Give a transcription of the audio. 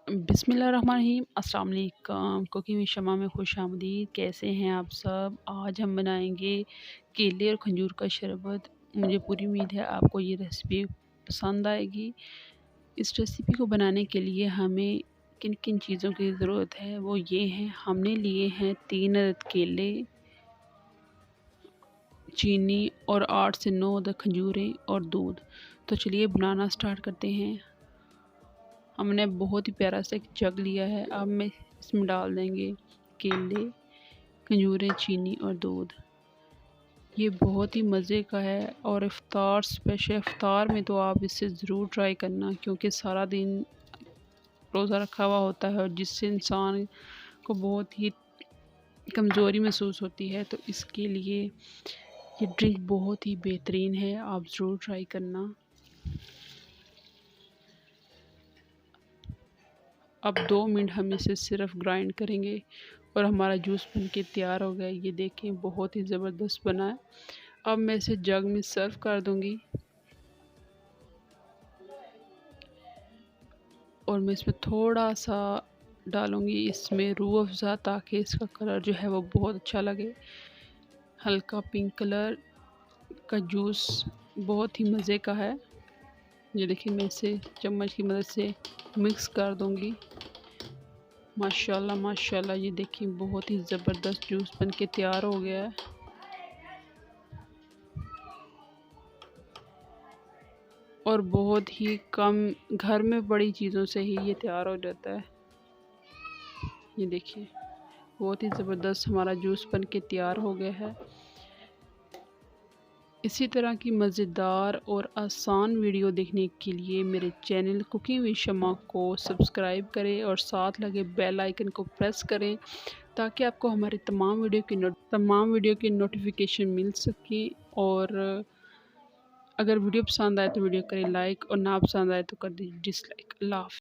बिस्मिल्लाहिर्रहमानिर्रहीम, अस्सलाम वालेकुम। कुकिंग विद शमा में खुशामदीद। कैसे हैं आप सब? आज हम बनाएंगे केले और खजूर का शरबत। मुझे पूरी उम्मीद है आपको ये रेसिपी पसंद आएगी। इस रेसिपी को बनाने के लिए हमें किन किन चीज़ों की ज़रूरत है वो ये हैं। हमने लिए हैं 3 अदद केले, चीनी और 8 से 9 अदद खजूरें और दूध। तो चलिए बनाना स्टार्ट करते हैं। हमने बहुत ही प्यारा सा एक जग लिया है। अब मैं इसमें डाल देंगे केले, खजूरें, चीनी और दूध। ये बहुत ही मज़े का है और इफ़्तार स्पेशल, इफ़्तार में तो आप इसे ज़रूर ट्राई करना, क्योंकि सारा दिन रोज़ा रखा हुआ होता है और जिससे इंसान को बहुत ही कमज़ोरी महसूस होती है। तो इसके लिए ये ड्रिंक बहुत ही बेहतरीन है, आप ज़रूर ट्राई करना। अब 2 मिनट हम इसे सिर्फ ग्राइंड करेंगे और हमारा जूस बनके तैयार हो गया। ये देखें, बहुत ही ज़बरदस्त बना है। अब मैं इसे जग में सर्व कर दूंगी और मैं इसमें थोड़ा सा डालूंगी इसमें रूह अफ़ज़ा, ताकि इसका कलर जो है वो बहुत अच्छा लगे। हल्का पिंक कलर का जूस बहुत ही मज़े का है। ये देखिए, मैं इसे चम्मच की मदद से मिक्स कर दूंगी। माशाल्लाह माशाल्लाह, ये देखिए बहुत ही ज़बरदस्त जूस बनके तैयार हो गया है। और बहुत ही कम घर में बड़ी चीज़ों से ही ये तैयार हो जाता है। ये देखिए, बहुत ही ज़बरदस्त हमारा जूस बनके तैयार हो गया है। इसी तरह की मज़ेदार और आसान वीडियो देखने के लिए मेरे चैनल कुकिंग विद शमा को सब्सक्राइब करें और साथ लगे बेल आइकन को प्रेस करें, ताकि आपको हमारे तमाम वीडियो की नोटिफिकेशन मिल सके। और अगर वीडियो पसंद आए तो वीडियो करें लाइक, और ना पसंद आए तो कर दीजिए डिसलाइक। अल्लाह हाफ़िज़।